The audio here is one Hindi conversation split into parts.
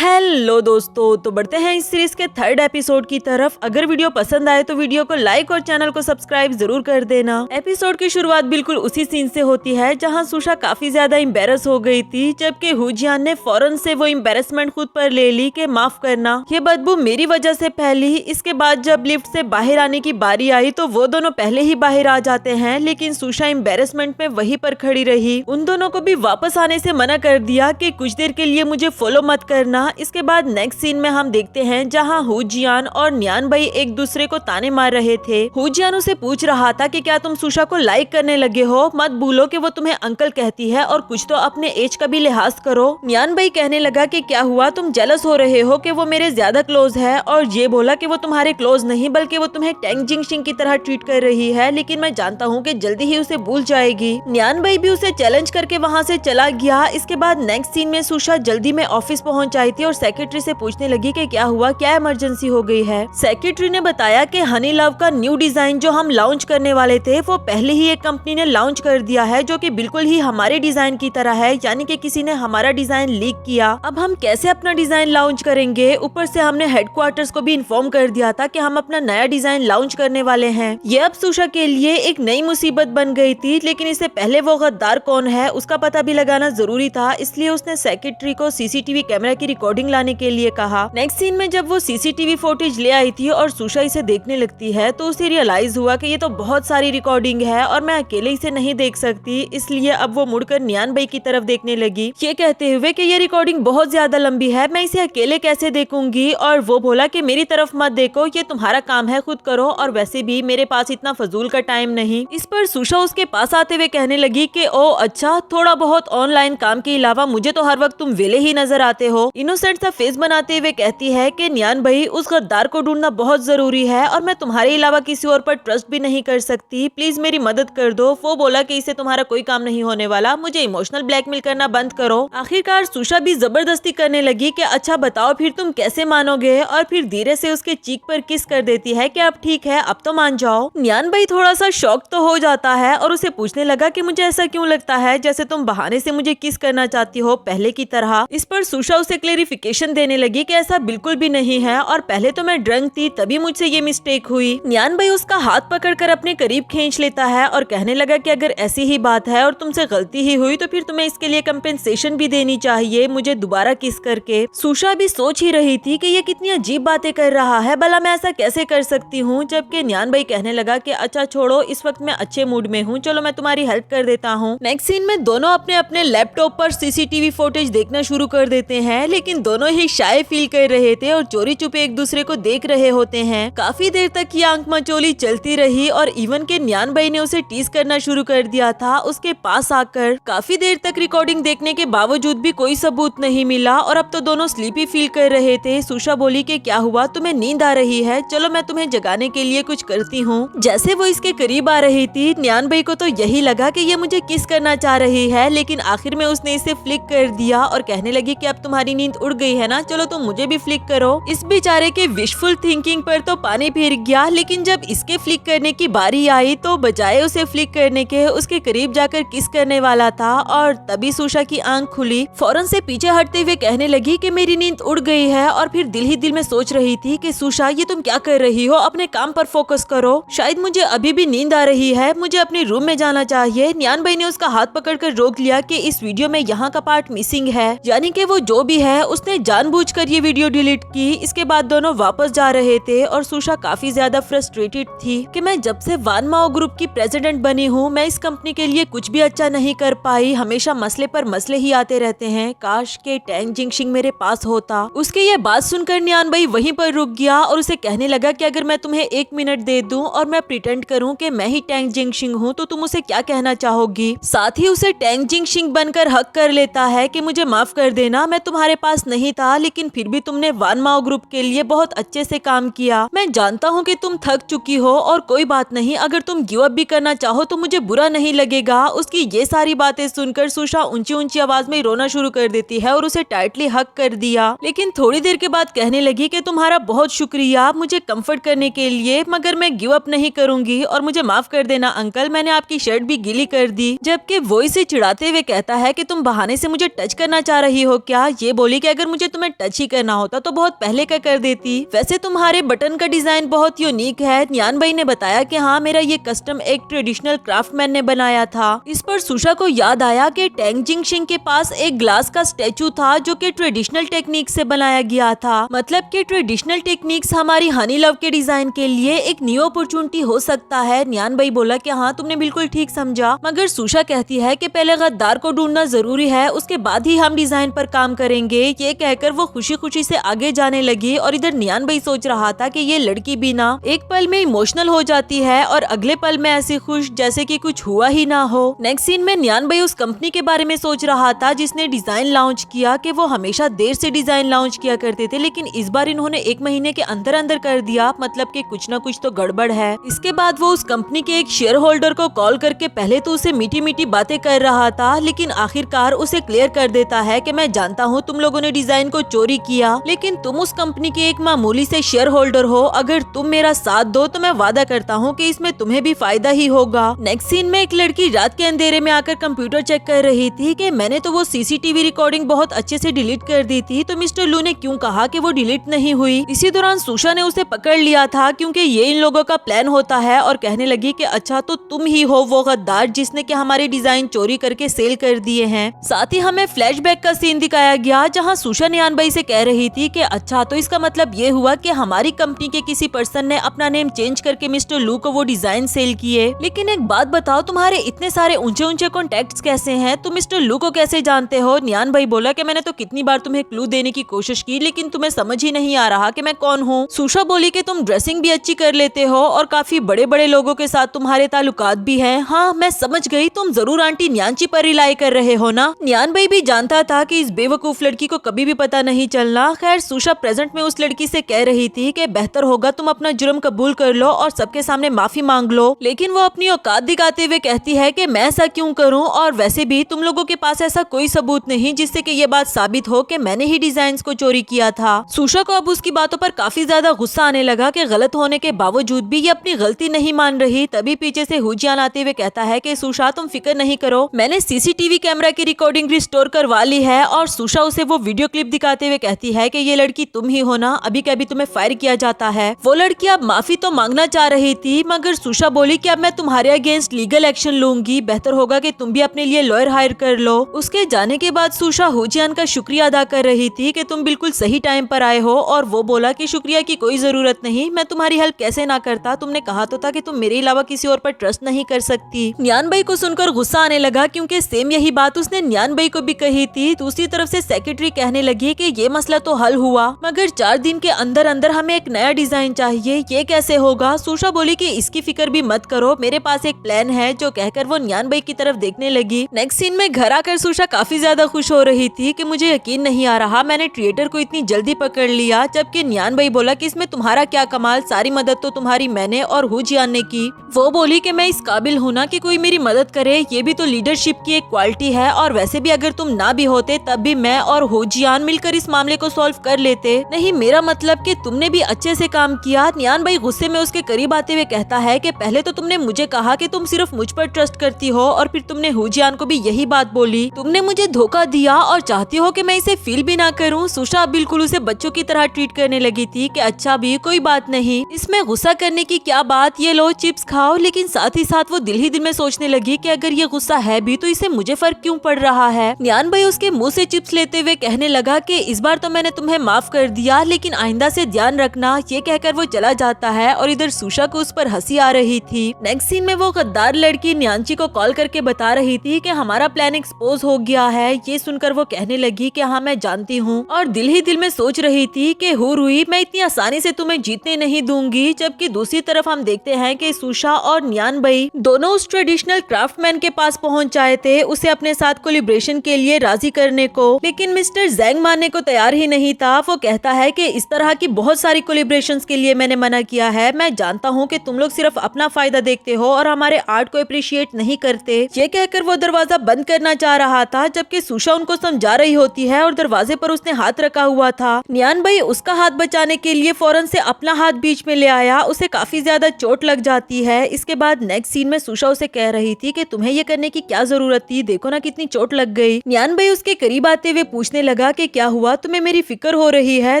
हेलो दोस्तों, तो बढ़ते हैं इस सीरीज के थर्ड एपिसोड की तरफ। अगर वीडियो पसंद आए तो वीडियो को लाइक और चैनल को सब्सक्राइब जरूर कर देना। एपिसोड की शुरुआत बिल्कुल उसी सीन से होती है जहां सुशा काफी ज्यादा एम्बेरस हो गई थी, जबकि हुजियान ने फौरन से वो एम्बेरसमेंट खुद पर ले ली कि माफ करना, ये बदबू मेरी वजह से फैली। इसके बाद जब लिफ्ट से बाहर आने की बारी आई तो वो दोनों पहले ही बाहर आ जाते हैं, लेकिन सुशा एम्बेरसमेंट में वहीं पर खड़ी रही। उन दोनों को भी वापस आने से मना कर दिया कि कुछ देर के लिए मुझे फॉलो मत करना। इसके बाद नेक्स्ट सीन में हम देखते हैं जहां हुजियान और न्यान भाई एक दूसरे को ताने मार रहे थे। हुजियान उसे पूछ रहा था कि क्या तुम सुशा को लाइक करने लगे हो, मत भूलो कि वो तुम्हें अंकल कहती है और कुछ तो अपने एज का भी लिहाज करो। न्यान भाई कहने लगा कि क्या हुआ, तुम जेलस हो रहे हो कि वो मेरे ज्यादा क्लोज है, और ये बोला कि वो तुम्हारे क्लोज नहीं बल्कि वो तुम्हें टेंग जिंगशिंग की तरह ट्रीट कर रही है, लेकिन मैं जानता हूँ कि जल्दी ही उसे भूल जाएगी। न्यान भाई भी उसे चैलेंज करके वहाँ से चला गया। इसके बाद नेक्स्ट सीन में सुशा जल्दी में ऑफिस पहुँच आई थी और सेक्रेटरी से पूछने लगी कि क्या हुआ, क्या इमरजेंसी हो गई है। सेक्रेटरी ने बताया कि हनी लव का न्यू डिजाइन जो हम लॉन्च करने वाले थे वो पहले ही एक कंपनी ने लॉन्च कर दिया है, जो कि बिल्कुल ही हमारे डिजाइन की तरह है, यानी कि किसी ने हमारा डिजाइन लीक किया। अब हम कैसे अपना डिजाइन लॉन्च करेंगे। ऊपर से हमने हेडक्वार्टर्स को भी इन्फॉर्म कर दिया था कि हम अपना नया डिजाइन लॉन्च करने वाले हैं। ये अब सुशा के लिए एक नई मुसीबत बन गई थी, लेकिन इससे पहले वो गद्दार कौन है उसका पता भी लगाना जरूरी था, इसलिए उसने सेक्रेटरी को सीसीटीवी कैमरा की रिकॉर्डिंग लाने के लिए कहा। नेक्स्ट सीन में जब वो सीसीटीवी फुटेज ले आई थी और सुशा इसे देखने लगती है तो उसे रियलाइज हुआ कि ये तो बहुत सारी रिकॉर्डिंग है और मैं अकेले इसे नहीं देख सकती, इसलिए अब वो मुड़कर न्यान भाई की तरफ देखने लगी, ये कहते हुए कि ये रिकॉर्डिंग बहुत ज्यादा लंबी है, मैं इसे अकेले कैसे देखूंगी। और वो बोला कि मेरी तरफ मत देखो, ये तुम्हारा काम है, खुद करो, और वैसे भी मेरे पास इतना फजूल का टाइम नहीं। इस पर सुशा उसके पास आते हुए कहने लगी कि ओ अच्छा, थोड़ा बहुत ऑनलाइन काम के अलावा मुझे तो हर वक्त तुम वेले ही नजर आते हो। इनोसेंट सा फेस बनाते हुए कहती है कि न्यान भाई, उस गद्दार को ढूंढना बहुत जरूरी है और मैं तुम्हारे अलावा किसी और पर ट्रस्ट भी नहीं कर सकती, प्लीज मेरी मदद कर दो। वो बोला कि इससे तुम्हारा कोई काम नहीं होने वाला, मुझे इमोशनल ब्लैकमेल करना बंद करो। आखिरकार सुशा भी जबरदस्ती करने लगी कि अच्छा बताओ फिर तुम कैसे मानोगे, और फिर धीरे से उसके चीक पर किस कर देती है कि अब ठीक है, अब तो मान जाओ। न्यान भाई थोड़ा सा शॉक तो हो जाता है और उसे पूछने लगा कि मुझे ऐसा क्यों लगता है जैसे तुम बहाने से मुझे किस करना चाहती हो पहले की तरह। इस पर सुशा उसे क्लेरिफिकेशन देने लगी कि ऐसा बिल्कुल भी नहीं है और पहले तो मैं ड्रंक थी, तभी मुझसे ये मिस्टेक हुई। न्यान भाई उसका हाथ पकड़कर अपने करीब खींच लेता है और कहने लगा कि अगर ऐसी ही बात है और तुमसे गलती ही हुई तो फिर तुम्हें इसके लिए कंपेंसेशन भी देनी चाहिए, मुझे दोबारा किस करके। सुशा भी सोच ही रही थी कि ये कितनी अजीब बातें कर रहा है, भला मैं ऐसा कैसे कर सकती हूँ। जबकि न्यान भाई कहने लगा कि अच्छा छोड़ो, इस वक्त मैं अच्छे मूड में हूँ, चलो मैं तुम्हारी हेल्प कर देता हूँ। नेक्स्ट सीन में दोनों अपने अपने लैपटॉप पर सीसीटीवी फुटेज देखना शुरू कर देते हैं, लेकिन दोनों ही शाय फील कर रहे थे और चोरी छुपे एक दूसरे को देख रहे होते हैं। काफी देर तक ये आंख मचोली चलती रही और इवन के न्यान भाई ने उसे टीज करना शुरू कर दिया था उसके पास आकर। काफी देर तक रिकॉर्डिंग देखने के बावजूद भी कोई सबूत नहीं मिला और अब तो दोनों स्लीपी फील कर रहे थे। सुशा बोली कि क्या हुआ, तुम्हें नींद आ रही है, चलो मैं तुम्हें जगाने के लिए कुछ करती हूँ। जैसे वो इसके करीब आ रही थी, न्यान भाई को तो यही लगा कि ये मुझे किस करना चाह रही है, लेकिन आखिर में उसने इसे फ्लिक कर दिया और कहने लगी कि अब तुम्हारी नींद उड़ गई है ना, चलो तुम मुझे भी फ्लिक करो। इस बेचारे के विशफुल थिंकिंग पर तो पानी फिर गया, लेकिन जब इसके फ्लिक करने की बारी आई तो बजाय उसे फ्लिक करने के उसके करीब जाकर किस करने वाला था और तभी सुशा की आंख खुली। फौरन से पीछे हटते हुए कहने लगी कि मेरी नींद उड़ गई है, और फिर दिल ही दिल में सोच रही थी कि सुशा ये तुम क्या कर रही हो, अपने काम पर फोकस करो, शायद मुझे अभी भी नींद आ रही है, मुझे अपने रूम में जाना चाहिए। न्यान भाई ने उसका हाथ पकड़कर रोक लिया कि इस वीडियो में यहाँ का पार्ट मिसिंग है, यानी कि वो जो भी है उसने जानबूझकर ये वीडियो डिलीट की। इसके बाद दोनों वापस जा रहे थे और सुशा काफी ज्यादा फ्रस्ट्रेटेड थी कि मैं जब से वान माओ ग्रुप की प्रेसिडेंट बनी हूँ मैं इस कंपनी के लिए कुछ भी अच्छा नहीं कर पाई, हमेशा मसले पर मसले ही आते रहते हैं, काश के टेंग जिंगशिंग मेरे पास होता। उसके ये बात सुनकर न्यान भाई वहीं पर रुक गया और उसे कहने लगा कि अगर मैं तुम्हें 1 मिनट दे दूं और मैं प्रिटेंड करूं कि मैं ही टेंग जिंगशिंग हूं तो तुम उसे क्या कहना चाहोगी। साथ ही उसे टेंग जिंगशिंग बनकर हक कर लेता है कि मुझे माफ कर देना, मैं तुम्हारे पास नहीं था, लेकिन फिर भी तुमने वान माओ ग्रुप के लिए बहुत अच्छे से काम किया। मैं जानता हूँ कि तुम थक चुकी हो और कोई बात नहीं, अगर तुम गिव अप भी करना चाहो तो मुझे बुरा नहीं लगेगा। उसकी ये सारी बातें सुनकर सुशा ऊंची ऊंची आवाज में रोना शुरू कर देती है और उसे टाइटली हक कर दिया, लेकिन थोड़ी देर के बाद कहने लगी कि तुम्हारा बहुत शुक्रिया मुझे कंफर्ट करने के लिए, मगर मैं गिव अप नहीं करूंगी और मुझे माफ कर देना अंकल, मैंने आपकी शर्ट भी गीली कर दी। जबकि वो इसे चिढ़ाते हुए कहता है कि तुम बहाने से मुझे टच करना चाह रही हो क्या। ये बोली कि अगर मुझे तुम्हें टच ही करना होता तो बहुत पहले का कर देती। वैसे तुम्हारे बटन का डिजाइन बहुत यूनिक है। न्यान भाई ने बताया कि हाँ, मेरा ये कस्टम एक ट्रेडिशनल क्राफ्टमैन ने बनाया था। इस पर सुशा को याद आया कि टेंग जिंगशिंग के पास एक ग्लास का स्टेचू था जो कि ट्रेडिशनल टेक्निक से बनाया गया था। मतलब कि ट्रेडिशनल टेक्निक्स हमारी हनी लव के डिजाइन के लिए एक न्यू अपॉर्चुनिटी हो सकता है। न्यान भाई बोला कि हाँ, तुमने बिल्कुल ठीक समझा, मगर सुशा कहती है कि पहले गद्दार को ढूंढना जरूरी है, उसके बाद ही हम डिजाइन पर काम करेंगे। ये कहकर वो खुशी खुशी से आगे जाने लगी और इधर न्यान भाई सोच रहा था कि ये लड़की भी ना एक पल में इमोशनल हो जाती है और अगले पल में ऐसी खुश जैसे कि कुछ हुआ ही ना हो। नेक्स्ट सीन में न्यान भाई उस कंपनी के बारे में सोच रहा था जिसने डिजाइन लॉन्च किया कि वो हमेशा देर से डिजाइन लॉन्च किया करते थे, लेकिन इस बार इन्होंने 1 महीने के अंदर अंदर कर दिया। मतलब कि कुछ ना कुछ तो गड़बड़ है। इसके बाद वो उस कंपनी के एक शेयर होल्डर को कॉल करके पहले तो उसे मीठी मीठी बातें कर रहा था, लेकिन आखिरकार उसे क्लियर कर देता है कि मैं जानता हूँ तुम लोगों ने डिजाइन को चोरी किया, लेकिन तुम उस कंपनी के एक मामूली से शेयर होल्डर हो। अगर तुम मेरा साथ दो तो मैं वादा करता हूँ कि इसमें तुम्हें भी फायदा ही होगा। नेक्स्ट सीन में एक लड़की रात के अंधेरे में आकर कंप्यूटर चेक कर रही थी कि मैंने तो वो सीसीटीवी रिकॉर्डिंग बहुत अच्छे से डिलीट कर दी थी, तो मिस्टर लू ने क्यों कहा कि वो डिलीट नहीं हुई। इसी दौरान सुशा ने उसे पकड़ लिया था क्योंकि ये इन लोगों का प्लान होता है और कहने लगी कि अच्छा, तो तुम ही हो वो गद्दार जिसने कि हमारे डिजाइन चोरी करके सेल कर दिए हैं। साथ ही हमें फ्लैशबैक का सीन दिखाया गया जहां सुशा न्यान भाई से कह रही थी कि अच्छा, तो इसका मतलब ये हुआ कि हमारी कंपनी के किसी पर्सन ने अपना नेम चेंज करके मिस्टर लू को वो डिजाइन सेल किए। लेकिन एक बात बताओ, तुम्हारे इतने सारे ऊंचे ऊंचे कॉन्टेक्ट्स कैसे हैं? तुम मिस्टर लू को कैसे जानते हो? न्यान भाई बोला कि मैंने तो कितनी बार तुम्हें क्लू देने की कोशिश की, लेकिन तुम्हें समझ ही नहीं आ रहा कि मैं कौन हूँ। सुशा बोली कि तुम ड्रेसिंग भी अच्छी कर लेते हो और काफी बड़े बड़े लोगों के साथ तुम्हारे ताल्लुकात भी हैं। हाँ, मैं समझ गई, तुम जरूर आंटी न्यांची पर रिलाई कर रहे हो ना। न्यान भाई भी जानता था कि इस बेवकूफ लड़की को कभी भी पता नहीं चलना। खैर, सुशा प्रेजेंट में उस लड़की से कह रही थी कि बेहतर होगा तुम अपना जुर्म कबूल कर लो और सबके सामने माफी मांग लो, लेकिन वो अपनी औकात दिखाते हुए कहती है कि मैं ऐसा क्यों करूं, और वैसे भी तुम लोगों के पास ऐसा कोई सबूत नहीं जिससे कि ये बात साबित हो कि मैंने ही डिजाइन्स को चोरी किया था। सुशा को अब उसकी बातों पर काफी ज्यादा गुस्सा आने लगा कि गलत होने के बावजूद भी ये अपनी गलती नहीं मान रही। तभी पीछे से हुजियान आते हुए कहता है कि सुशा, तुम फिक्र नहीं करो, मैंने सीसीटीवी कैमरा की रिकॉर्डिंग रिस्टोर करवा ली है। और सुशा उसे वो वीडियो क्लिप दिखाते हुए कहती है कि ये लड़की तुम ही हो ना, अभी के अभी तुम्हें फायर किया जाता है। वो लड़की अब माफी तो मांगना चाह रही थी, मगर सुशा बोली कि अब मैं तुम्हारे अगेंस्ट लीगल एक्शन लूंगी, बेहतर होगा कि तुम भी अपने लिए लॉयर हायर कर लो। उसके जाने के बाद सुशा हुजियान का शुक्रिया अदा कर रही थी कि तुम बिल्कुल सही टाइम पर आए हो, और वो बोला कि शुक्रिया की कोई जरूरत नहीं, मैं तुम्हारी हेल्प कैसे ना करता, तुमने कहा तो था कि तुम मेरे अलावा किसी और पर ट्रस्ट नहीं कर सकती। न्यान भाई को सुनकर गुस्सा आने लगा क्योंकि सेम यही बात उसने न्यान भाई को भी कही थी। दूसरी तरफ से सेक्रेटरी कहने लगी कि ये मसला तो हल हुआ, मगर 4 दिन के अंदर अंदर हमें एक नया डिजाइन चाहिए, ये कैसे होगा? सुशा बोली कि इसकी फिक्र भी मत करो, मेरे पास एक प्लान है, जो कहकर वो न्यान भाई की तरफ देखने लगी। नेक्स्ट सीन में घर आकर सुशा काफी ज्यादा खुश हो रही थी कि मुझे यकीन नहीं आ रहा मैंने ट्रिएटर को इतनी जल्दी पकड़ लिया, जबकि न्यान भाई बोला कि इसमें तुम्हारा क्या कमाल, सारी मदद तो तुम्हारी मैंने और हुजियान ने की। वो बोली कि मैं इस काबिल हूँ ना कि कोई मेरी मदद करे, ये भी तो लीडरशिप की एक क्वालिटी है, और वैसे भी अगर तुम ना भी होते तब भी मैं और हुजियान मिलकर इस मामले को सॉल्व कर लेते। नहीं, मेरा मतलब कि तुमने भी अच्छे से काम किया। न्यान भाई गुस्से में उसके करीब आते हुए कहता है कि पहले तो तुमने मुझे कहा कि तुम सिर्फ मुझ पर ट्रस्ट करती हो, और फिर तुमने हुजियान को भी यही बात बोली। तुमने मुझे धोखा दिया और चाहती हो कि मैं इसे फील भी ना करूं। सुशा बिल्कुल उसे बच्चों की तरह ट्रीट करने लगी थी कि अच्छा भी कोई बात नहीं, इसमें गुस्सा करने की क्या बात, ये लो चिप्स खाओ। लेकिन साथ ही साथ वो दिल ही दिल में सोचने लगी कि अगर ये गुस्सा है भी तो इसे मुझे फर्क क्यों पड़ रहा है। न्यान भाई उसके मुंह से चिप्स लेते हुए कहने लगा कि इस बार तो मैंने तुम्हें माफ कर दिया, लेकिन आइंदा से ध्यान रखना। ये कहकर वो चला जाता है और इधर सुशा को उस पर हंसी आ रही थी। नेक्स्ट सीन में वो गद्दार लड़की न्यांची को कॉल करके बता रही थी कि हमारा प्लान एक्सपोज हो गया है। ये सुनकर वो कहने लगी कि हाँ मैं जानती हूँ, और दिल ही दिल में सोच रही थी कि हुई मैं इतनी आसानी से तुम्हें जीतने नहीं दूंगी। जबकि दूसरी तरफ हम देखते हैं कि सुशा और न्यान भाई दोनों उस ट्रेडिशनल क्राफ्टमैन के पास पहुंच आए थे उसे अपने साथ कोलिब्रेशन के लिए राजी करने को, लेकिन मिस्टर जैंग मानने को तैयार ही नहीं था। वो कहता है कि इस तरह की बहुत सारी कोलिब्रेशंस के लिए मैंने मना किया है, मैं जानता हूँ कि तुम लोग सिर्फ अपना फायदा देखते हो और हमारे आर्ट को अप्रिशिएट नहीं करते। ये कहकर वो दरवाजा बंद करना चाह रहा था, जबकि सुशा उनको समझा रही होती है और दरवाजे पर उसने हाथ रखा हुआ था। न्यान भाई उसका हाथ बचाने के लिए फौरन से अपना हाथ बीच में ले आया, उसे काफी ज्यादा चोट लग जाती है। इसके बाद नेक्स्ट सीन में सुशा उसे कह रही थी कि तुम्हें ये करने की क्या जरूरत थी, देखो ना कितनी चोट लग गई। न्यान भाई उसके करीब आते हुए पूछने लगा लगा कि क्या हुआ, तुम्हें मेरी फिक्र हो रही है।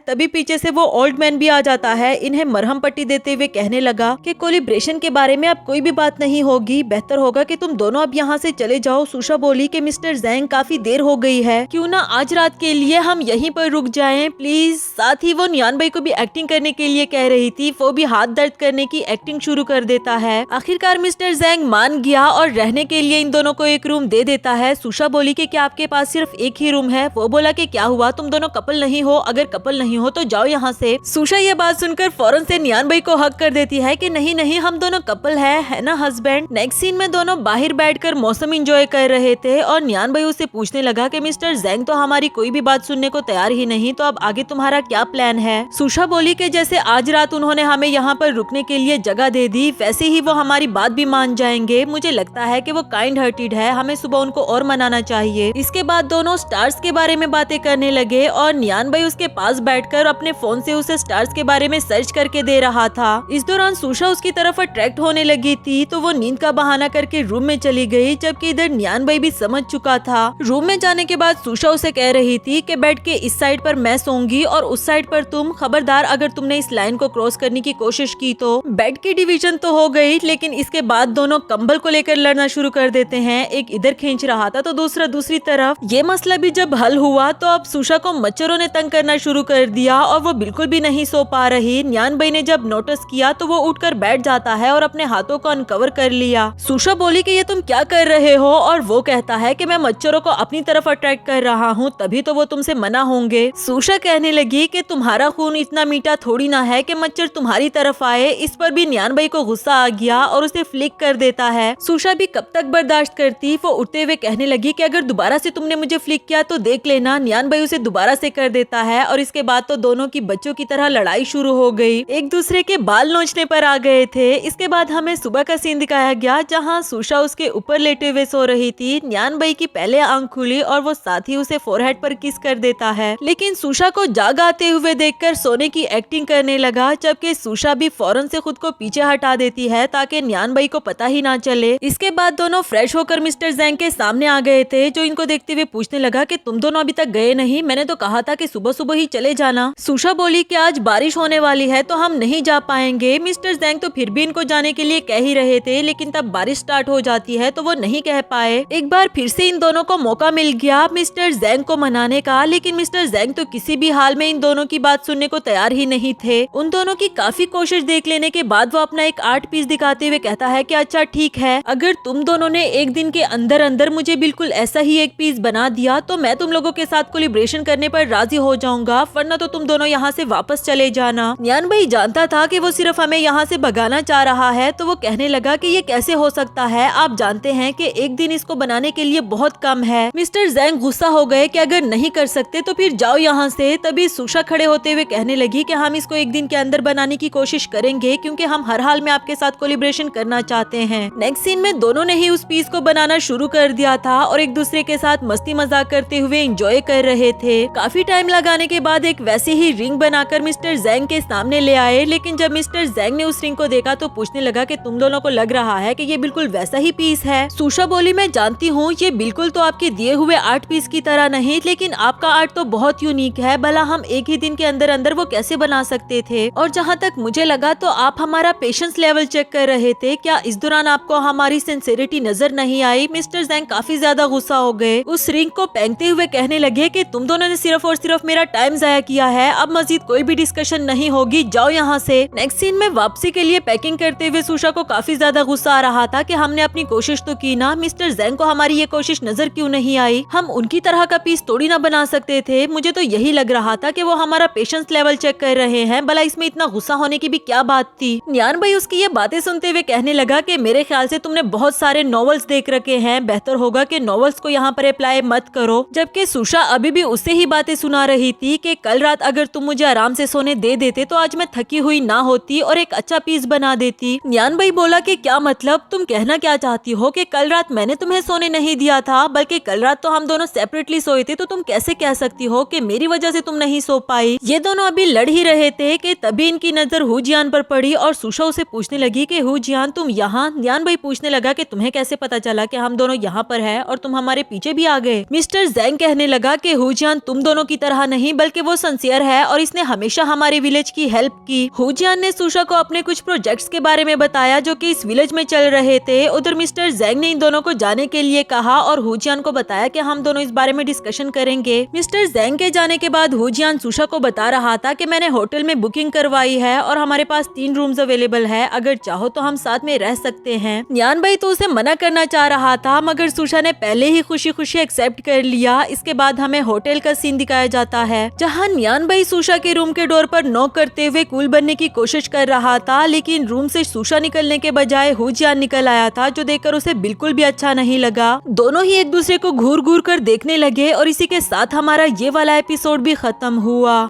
तभी पीछे से वो ओल्ड मैन भी आ जाता है, इन्हें मरहम पट्टी देते हुए कहने लगा कि कोलिब्रेशन के बारे में अब कोई भी बात नहीं होगी, बेहतर होगा कि तुम दोनों अब यहाँ से चले जाओ। सुशा बोली कि मिस्टर ज़ैंग काफी देर हो गई है, क्यों ना आज रात के लिए हम यहीं पर रुक जाएं प्लीज। साथ ही वो नियान भाई को भी एक्टिंग करने के लिए कह रही थी, वो भी हाथ दर्द करने की एक्टिंग शुरू कर देता है। आखिरकार मिस्टर ज़ैंग मान गया और रहने के लिए इन दोनों को एक रूम दे देता है। सुशा बोली कि क्या आपके पास सिर्फ एक ही रूम है? वो बोला कि क्या हुआ, तुम दोनों कपल नहीं हो? अगर कपल नहीं हो तो जाओ यहाँ से। सुशा ये बात सुनकर फौरन से नियान भाई को हक कर देती है कि नहीं नहीं, हम दोनों कपल है ना हस्बैंड। नेक्स्ट सीन में दोनों बाहर बैठकर मौसम एंजॉय कर रहे थे और नियान भाई उससे पूछने लगा कि मिस्टर ज़ैंग तो हमारी कोई भी बात सुनने को तैयार ही नहीं, तो अब आगे तुम्हारा क्या प्लान है? सुशा बोली कि जैसे आज रात उन्होंने हमें यहाँ पर रुकने के लिए जगह दे दी, वैसे ही वो हमारी बात भी मान जाएंगे। मुझे लगता है कि वो काइंड हार्टेड है, हमें सुबह उनको और मनाना चाहिए। इसके बाद दोनों स्टार्स के बारे में बातें करने लगे और नियान भाई उसके पास बैठकर अपने फोन से उसे स्टार्स के बारे में सर्च करके दे रहा था। इस दौरान सुशा उसकी तरफ अट्रैक्ट होने लगी थी, तो वो नींद का बहाना करके रूम में चली गई, जबकि इधर नियान भाई भी समझ चुका था। रूम में जाने के बाद सुशा उसे कह रही थी कि बेड के इस साइड पर मैं सोऊंगी और उस साइड पर तुम, खबरदार अगर तुमने इस लाइन को क्रॉस करने की कोशिश की तो। बेड की डिवीजन तो हो गई, लेकिन इसके बाद दोनों कंबल को लेकर लड़ना शुरू कर देते हैं। एक इधर खींच रहा था तो दूसरा दूसरी तरफ। ये मसला भी जब हल हुआ तो अब सुशा को मच्छरों ने तंग करना शुरू कर दिया और वो बिल्कुल भी नहीं सो पा रही। नियान भाई ने जब नोटिस किया तो वो उठकर बैठ जाता है और अपने हाथों को अनकवर कर लिया। सुशा बोली कि ये तुम क्या कर रहे हो, और वो कहता है कि मैं मच्छरों को अपनी तरफ अट्रैक्ट कर रहा हूँ, तभी तो वो तुमसे मना होंगे। सुशा कहने लगी कि तुम्हारा खून इतना मीठा थोड़ी ना है कि मच्छर तुम्हारी तरफ आए। इस पर भी नियान भाई को गुस्सा आ गया और उसे फ्लिक कर देता है। सुशा भी कब तक बर्दाश्त करती, वो उठते हुए कहने लगी कि अगर दोबारा से तुमने मुझे फ्लिक किया तो देख लेना। नियान भाई उसे दोबारा से कर देता है और इसके बाद तो दोनों की बच्चों की तरह लड़ाई शुरू हो गई, एक दूसरे के बाल नोचने पर आ गए थे। इसके बाद हमें सुबह का सीन दिखाया गया, जहाँ सुशा उसके ऊपर लेटे हुए सो रही थी। नियान भाई की पहले आंख खुली और वो साथ ही उसे फोरहेड पर किस कर देता है, लेकिन सुशा को जाग आते हुए देखकर सोने की एक्टिंग करने लगा, जबकि सुशा भी फौरन से खुद को पीछे हटा देती है ताकि नियान भाई को पता ही ना चले। इसके बाद दोनों फ्रेश होकर मिस्टर ज़ैंग के सामने आ गए थे, जो इनको देखते हुए पूछने लगा कि तुम दोनों अभी तक गए नहीं, मैंने तो कहा था कि सुबह सुबह ही चले जाना। सुशा बोली कि आज बारिश होने वाली है तो हम नहीं जा पाएंगे। मिस्टर ज़ैंग तो फिर भी इनको जाने के लिए कह ही रहे थे, लेकिन तब बारिश स्टार्ट हो जाती है तो वो नहीं कह पाए। एक बार फिर से इन दोनों को मौका मिल गया मिस्टर ज़ैंग को मनाने का, लेकिन मिस्टर ज़ैंग तो किसी भी हाल में इन दोनों की बात सुनने को तैयार ही नहीं थे। उन दोनों की काफी कोशिश देख लेने के बाद वो अपना एक आर्ट पीस दिखाते हुए कहता है कि अच्छा ठीक है, अगर तुम दोनों ने एक दिन के अंदर अंदर मुझे बिल्कुल ऐसा ही एक पीस बना दिया तो मैं तुम लोगों के साथ कोलिब्रेशन करने पर राजी हो जाऊंगा, वरना तो तुम दोनों यहाँ से वापस चले जाना। नियान भाई जानता था कि वो सिर्फ हमें यहाँ से भगाना चाह रहा है, तो वो कहने लगा कि ये कैसे हो सकता है, आप जानते हैं कि एक दिन इसको बनाने के लिए बहुत कम है। मिस्टर ज़ैंग गुस्सा हो गए कि अगर नहीं कर सकते तो फिर जाओ यहाँ से। तभी सुशा खड़े होते हुए कहने लगी कि हम इसको एक दिन के अंदर बनाने की कोशिश करेंगे, क्योंकि हम हर हाल में आपके साथ कोलिब्रेशन करना चाहते हैं। नेक्स्ट सीन में दोनों ने ही उस पीस को बनाना शुरू कर दिया था और एक दूसरे के साथ मस्ती मजाक करते हुए एंजॉय कर रहे थे। काफी टाइम लगाने के बाद एक वैसी ही रिंग बनाकर मिस्टर ज़ैंग के सामने ले आए, लेकिन जब मिस्टर ज़ैंग ने उस रिंग को देखा तो पूछने लगा कि तुम दोनों को लग रहा है कि ये बिल्कुल वैसा ही पीस है? सुशा बोली मैं जानती हूँ ये बिल्कुल तो आपके दिए हुए आर्ट पीस की तरह नहीं, लेकिन आपका आर्ट तो बहुत यूनिक है, भला हम एक ही दिन के अंदर अंदर वो कैसे बना सकते थे? और जहाँ तक मुझे लगा तो आप हमारा पेशेंस लेवल चेक कर रहे थे, क्या इस दौरान आपको हमारी सिंसियरिटी नजर नहीं आई? मिस्टर ज़ैंग काफी ज्यादा गुस्सा हो गए, उस रिंग को फेंकते हुए कहने लगे कि तुम दोनों ने सिर्फ और सिर्फ मेरा टाइम जाया किया है, अब मजीद कोई भी डिस्कशन नहीं होगी, जाओ यहाँ से। नेक्स्ट सीन में वापसी के लिए पैकिंग करते हुए सुशा को काफी ज्यादा गुस्सा आ रहा था कि हमने अपनी कोशिश तो की ना, मिस्टर ज़ैंग को हमारी ये कोशिश नजर क्यों नहीं आई? हम उनकी तरह का पीस तोड़ी ना बना सकते थे? मुझे तो यही लग रहा था कि वो हमारा पेशेंस लेवल चेक कर रहे हैं, भला इसमें इतना गुस्सा होने की भी क्या बात थी? नियान भाई उसकी ये बातें सुनते हुए कहने लगा कि मेरे ख्याल से तुमने बहुत सारे नॉवेल्स देख रखे हैं, बेहतर होगा कि नॉवेल्स को यहाँ पर अप्लाई मत करो। जबकि सुशा अभी भी उससे ही बातें सुना रही थी कि कल रात अगर तुम मुझे आराम से सोने दे देते तो आज मैं थकी हुई ना होती और एक अच्छा पीस बना देती। नियान भाई बोला कि क्या मतलब, तुम कहना क्या चाहती हो कि कल रात मैंने तुम्हें सोने नहीं दिया था, बल्कि कल रात तो हम दोनों सेपरेटली सोए थे, तो तुम कैसे कह सकती हो कि मेरी वजह से तुम नहीं सो पाई? ये दोनों अभी लड़ ही रहे थे कि तभी इनकी नजर हू जियान पर पड़ी और सुशा उसे पूछने लगी कि हू जियान तुम यहाँ? नियान भाई पूछने लगा कि तुम्हें कैसे पता चला कि हम दोनों यहाँ पर है और तुम हमारे पीछे भी आ गए? मिस्टर ज़ैंग कहने लगा कि हुजियान तुम दोनों की तरह नहीं बल्कि वो सिंसियर है और इसने हमेशा हमारे विलेज की हेल्प की। हुजियान ने सुशा को अपने कुछ प्रोजेक्ट्स के बारे में बताया जो कि इस विलेज में चल रहे थे। उधर मिस्टर ज़ेंग ने इन दोनों को जाने के लिए कहा और हुजियान को बताया कि हम दोनों इस बारे में डिस्कशन करेंगे। मिस्टर ज़ेंग के जाने के बाद हुजियान सुशा को बता रहा था कि मैंने होटल में बुकिंग करवाई है और हमारे पास 3 रूम्स अवेलेबल है, अगर चाहो तो हम साथ में रह सकते हैं। न्यान भाई तो उसे मना करना चाह रहा था मगर सुशा ने पहले ही खुशी खुशी एक्सेप्ट कर लिया। इसके बाद हमें होटल का सीन दिखाया जाता है जहाँ न्यान भाई सुशा के रूम के डोर पर नॉक करते हुए कूल बनने की कोशिश कर रहा था, लेकिन रूम से सुशा निकलने के बजाय हुजियान निकल आया था जो देखकर उसे बिल्कुल भी अच्छा नहीं लगा। दोनों ही एक दूसरे को घूर घूर कर देखने लगे और इसी के साथ हमारा ये वाला एपिसोड भी खत्म हुआ।